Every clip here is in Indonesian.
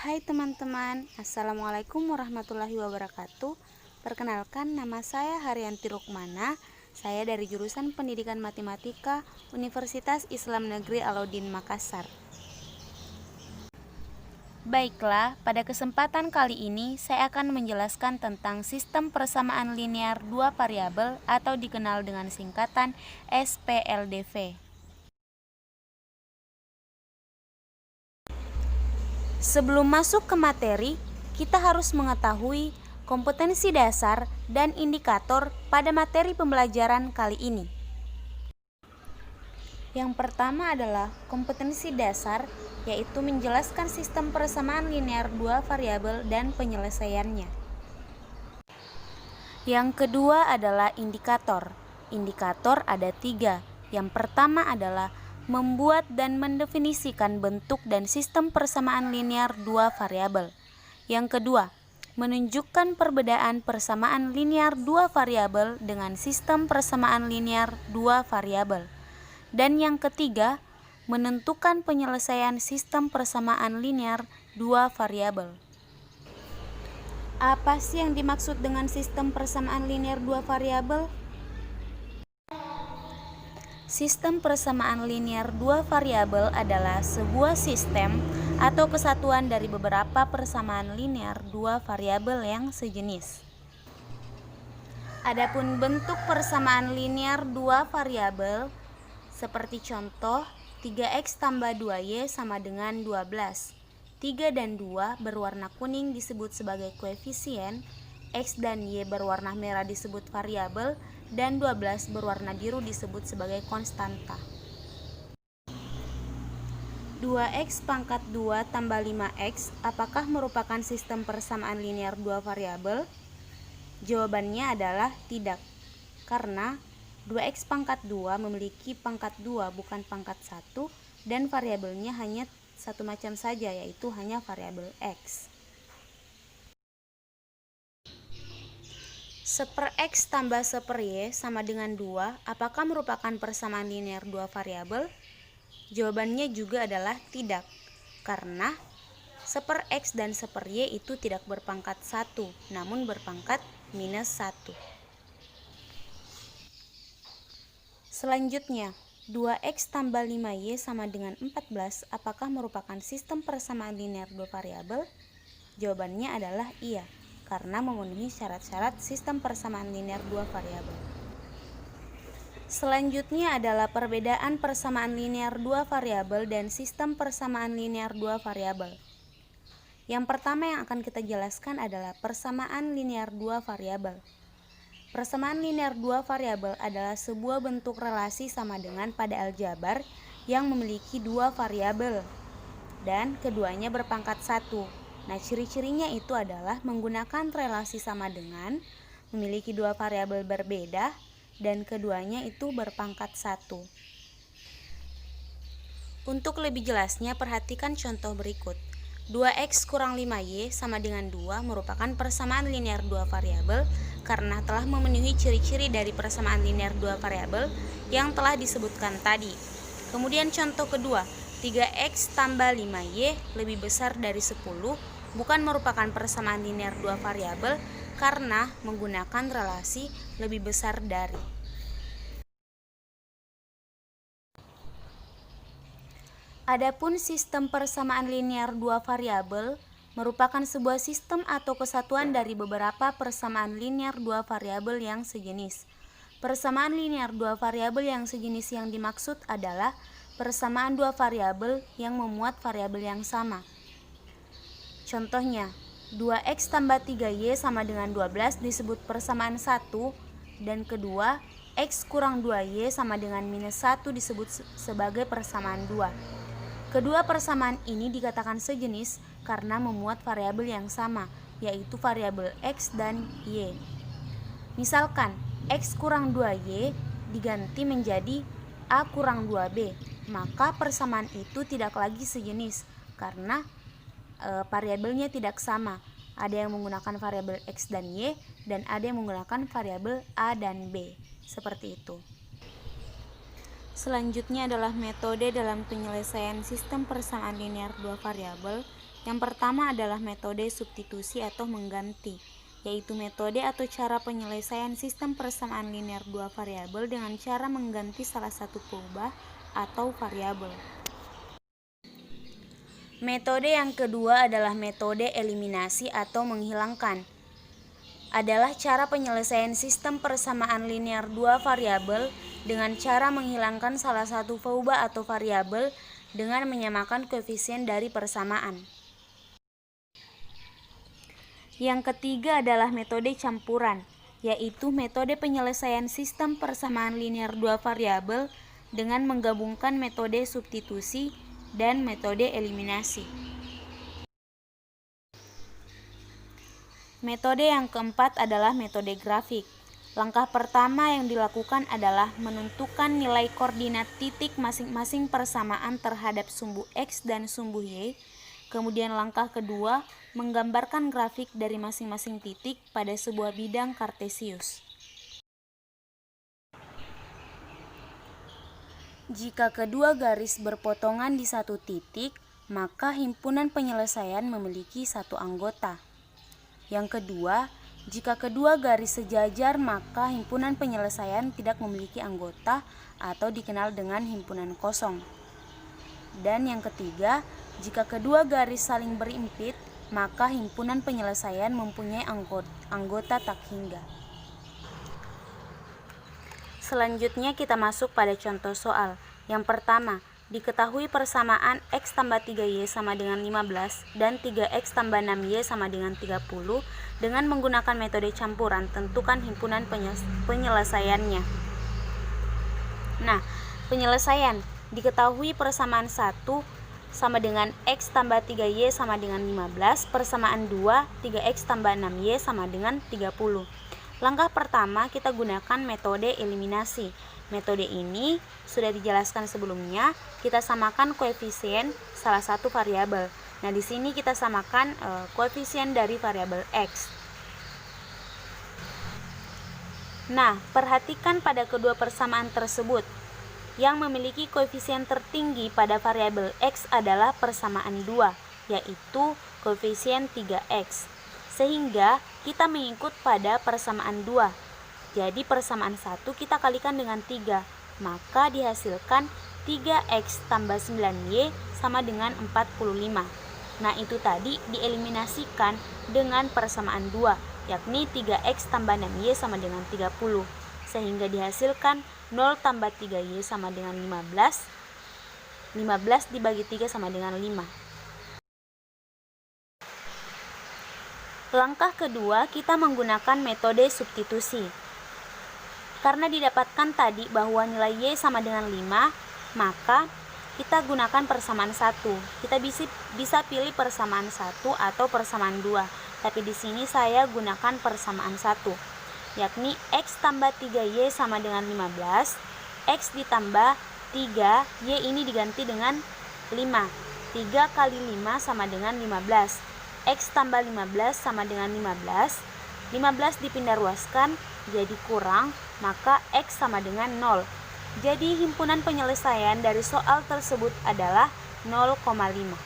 Hai teman-teman, Assalamualaikum warahmatullahi wabarakatuh. Perkenalkan, nama saya Haryanti Rukmana. Saya dari jurusan Pendidikan Matematika Universitas Islam Negeri Alauddin Makassar. Baiklah, pada kesempatan kali ini saya akan menjelaskan tentang sistem persamaan linear dua variabel atau dikenal dengan singkatan SPLDV. Sebelum masuk ke materi, kita harus mengetahui kompetensi dasar dan indikator pada materi pembelajaran kali ini. Yang pertama adalah kompetensi dasar, yaitu menjelaskan sistem persamaan linear dua variabel dan penyelesaiannya. Yang kedua adalah indikator. Indikator ada 3. Yang pertama adalah membuat dan mendefinisikan bentuk dan sistem persamaan linear dua variabel. Yang kedua, menunjukkan perbedaan persamaan linear dua variabel dengan sistem persamaan linear dua variabel. Dan yang ketiga, menentukan penyelesaian sistem persamaan linear dua variabel. Apa sih yang dimaksud dengan sistem persamaan linear dua variabel? Sistem persamaan linear dua variabel adalah sebuah sistem atau kesatuan dari beberapa persamaan linear dua variabel yang sejenis. Adapun bentuk persamaan linear dua variabel seperti contoh 3x tambah 2y sama dengan 12. 3 dan 2 berwarna kuning disebut sebagai koefisien, x dan y berwarna merah disebut variabel, dan 12 berwarna biru disebut sebagai konstanta. 2x pangkat 2 tambah 5x apakah merupakan sistem persamaan linear dua variabel? Jawabannya adalah tidak, karena 2x pangkat 2 memiliki pangkat 2 bukan pangkat 1 dan variabelnya hanya satu macam saja, yaitu hanya variabel x. 1/x tambah 1/y sama dengan 2, apakah merupakan persamaan linear dua variabel? Jawabannya juga adalah tidak, karena 1/x dan 1/y itu tidak berpangkat 1, namun berpangkat minus 1. Selanjutnya, 2x tambah 5y sama dengan 14, apakah merupakan sistem persamaan linear dua variabel? Jawabannya adalah iya, karena memenuhi syarat-syarat sistem persamaan linear dua variabel. Selanjutnya adalah perbedaan persamaan linear dua variabel dan sistem persamaan linear dua variabel. Yang pertama yang akan kita jelaskan adalah persamaan linear dua variabel. Persamaan linear dua variabel adalah sebuah bentuk relasi sama dengan pada aljabar yang memiliki dua variabel dan keduanya berpangkat 1. Nah, ciri-cirinya itu adalah menggunakan relasi sama dengan, memiliki dua variabel berbeda, dan keduanya itu berpangkat 1. Untuk lebih jelasnya, perhatikan contoh berikut. 2x kurang 5y sama dengan 2 merupakan persamaan linear dua variabel karena telah memenuhi ciri-ciri dari persamaan linear dua variabel yang telah disebutkan tadi. Kemudian contoh kedua, 3x tambah 5y lebih besar dari 10 bukan merupakan persamaan linear dua variabel karena menggunakan relasi lebih besar dari. Adapun sistem persamaan linear dua variabel merupakan sebuah sistem atau kesatuan dari beberapa persamaan linear dua variabel yang sejenis. Persamaan linear dua variabel yang sejenis yang dimaksud adalah persamaan dua variabel yang memuat variabel yang sama. Contohnya, 2x tambah 3y sama dengan 12 disebut persamaan 1, dan kedua, x kurang 2y sama dengan minus 1 disebut sebagai persamaan 2. Kedua persamaan ini dikatakan sejenis karena memuat variabel yang sama, yaitu variabel x dan y. Misalkan, x kurang 2y diganti menjadi a kurang 2b, maka persamaan itu tidak lagi sejenis karena variabelnya tidak sama. Ada yang menggunakan variabel x dan y, dan ada yang menggunakan variabel a dan b. Seperti itu. Selanjutnya adalah metode dalam penyelesaian sistem persamaan linear dua variabel, Yang pertama adalah metode substitusi atau mengganti, yaitu metode atau cara penyelesaian sistem persamaan linear dua variabel dengan cara mengganti salah satu peubah atau variabel. Metode yang kedua adalah metode eliminasi atau menghilangkan. Adalah cara penyelesaian sistem persamaan linear dua variabel dengan cara menghilangkan salah satu peubah atau variabel dengan menyamakan koefisien dari persamaan. Yang ketiga adalah metode campuran, yaitu metode penyelesaian sistem persamaan linear dua variabel dengan menggabungkan metode substitusi dan metode eliminasi. Metode yang keempat adalah metode grafik. Langkah pertama yang dilakukan adalah menentukan nilai koordinat titik masing-masing persamaan terhadap sumbu X dan sumbu Y. Kemudian langkah kedua, menggambarkan grafik dari masing-masing titik pada sebuah bidang kartesius. Jika kedua garis berpotongan di satu titik, maka himpunan penyelesaian memiliki satu anggota. Yang kedua, jika kedua garis sejajar, maka himpunan penyelesaian tidak memiliki anggota atau dikenal dengan himpunan kosong. Dan yang ketiga, jika kedua garis saling berimpit, maka himpunan penyelesaian mempunyai anggota tak hingga. Selanjutnya kita masuk pada contoh soal. Yang pertama, diketahui persamaan X tambah 3Y sama dengan 15 dan 3X tambah 6Y sama dengan 30 dengan menggunakan metode campuran. Tentukan himpunan penyelesaiannya. Nah, penyelesaian diketahui persamaan 1 sama dengan X tambah 3Y sama dengan 15, persamaan 2, 3X tambah 6Y sama dengan 30. Langkah pertama kita gunakan metode eliminasi. Metode ini sudah dijelaskan sebelumnya, kita samakan koefisien salah satu variabel. Nah, di sini kita samakan koefisien dari variabel X. Nah, perhatikan pada kedua persamaan tersebut. Yang memiliki koefisien tertinggi pada variabel X adalah persamaan 2, yaitu koefisien 3X. Sehingga kita mengikut pada persamaan 2. Jadi persamaan 1 kita kalikan dengan 3, maka dihasilkan 3X tambah 9Y sama dengan 45. Nah, itu tadi dieliminasikan dengan persamaan 2, yakni 3X tambah 6Y sama dengan 30. Sehingga dihasilkan 0 tambah 3Y sama dengan 15. 15 dibagi 3 sama dengan 5. Langkah kedua, kita menggunakan metode substitusi. Karena didapatkan tadi bahwa nilai Y sama dengan 5, maka kita gunakan persamaan 1. Kita bisa pilih persamaan 1 atau persamaan 2. Tapi di sini saya gunakan persamaan 1. Yakni X tambah 3Y sama dengan 15, X ditambah 3, Y ini diganti dengan 5. 3 kali 5 sama dengan 15. X tambah 15 sama dengan 15. 15 dipindah ruaskan jadi kurang, maka X sama dengan 0. Jadi himpunan penyelesaian dari soal tersebut adalah 0,5.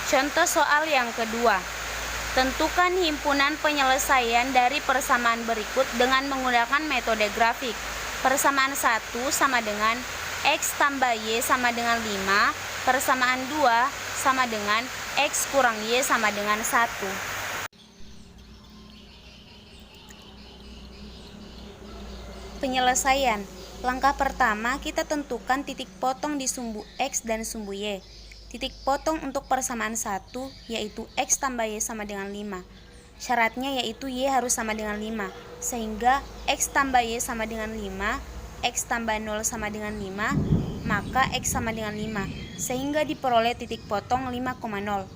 Contoh soal yang kedua. Tentukan himpunan penyelesaian dari persamaan berikut dengan menggunakan metode grafik. Persamaan 1 sama dengan X tambah Y sama dengan 5, persamaan 2 sama dengan X kurang Y sama dengan 1. Penyelesaian. Langkah pertama, kita tentukan titik potong di sumbu X dan sumbu Y. Titik potong untuk persamaan 1 yaitu X tambah Y sama dengan 5. Syaratnya yaitu Y harus sama dengan 5, sehingga X tambah Y sama dengan 5, X tambah 0 sama dengan 5, maka X sama dengan 5, sehingga diperoleh titik potong 5,0.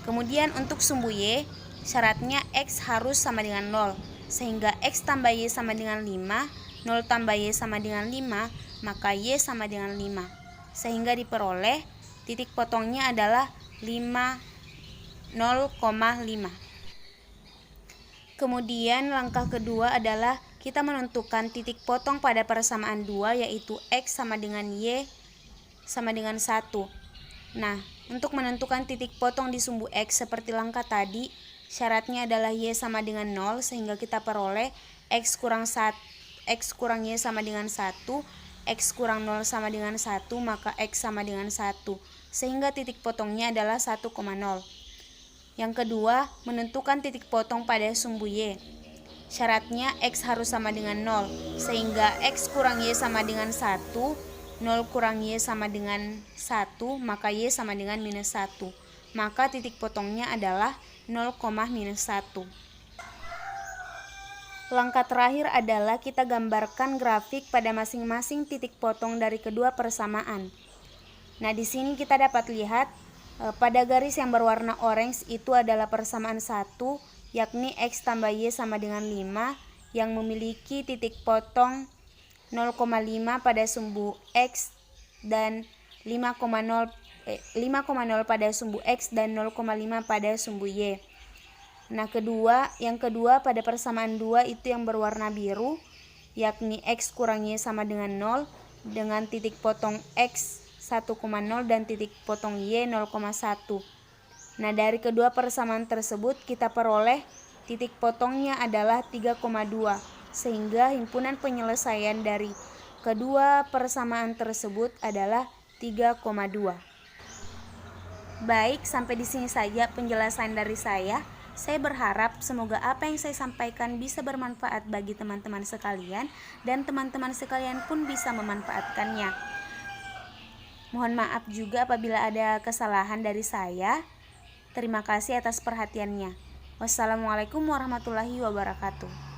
Kemudian untuk sumbu Y, syaratnya X harus sama dengan 0, sehingga X tambah Y sama dengan 5, 0 tambah Y sama dengan 5, maka Y sama dengan 5, sehingga diperoleh titik potongnya adalah 0,5. Kemudian langkah kedua adalah kita menentukan titik potong pada persamaan 2 yaitu X sama dengan Y sama dengan 1. Nah, untuk menentukan titik potong di sumbu X seperti langkah tadi, syaratnya adalah Y sama dengan 0, sehingga kita peroleh X kurang Y sama dengan 1, X kurang 0 sama dengan 1, maka X sama dengan 1, sehingga titik potongnya adalah 1,0. Yang kedua, menentukan titik potong pada sumbu Y. Syaratnya X harus sama dengan 0, sehingga X kurang Y sama dengan 1, 0 kurang Y sama dengan 1, maka Y sama dengan minus 1. Maka titik potongnya adalah 0, minus 1. Langkah terakhir adalah kita gambarkan grafik pada masing-masing titik potong dari kedua persamaan. Nah, di sini kita dapat lihat pada garis yang berwarna orange itu adalah persamaan 1, yakni X tambah Y sama dengan 5, yang memiliki titik potong 0,5 pada sumbu X dan 5,0 pada sumbu X dan 0,5 pada sumbu Y. Nah, yang kedua pada persamaan 2 itu yang berwarna biru, yakni X kurang Y sama dengan 0 dengan titik potong X 1,0 dan titik potong Y 0,1. Nah, dari kedua persamaan tersebut kita peroleh titik potongnya adalah 3,2, sehingga himpunan penyelesaian dari kedua persamaan tersebut adalah 3,2. Baik, sampai di sini saja penjelasan dari saya. Saya berharap semoga apa yang saya sampaikan bisa bermanfaat bagi teman-teman sekalian dan teman-teman sekalian pun bisa memanfaatkannya. Mohon maaf juga apabila ada kesalahan dari saya. Terima kasih atas perhatiannya. Wassalamualaikum warahmatullahi wabarakatuh.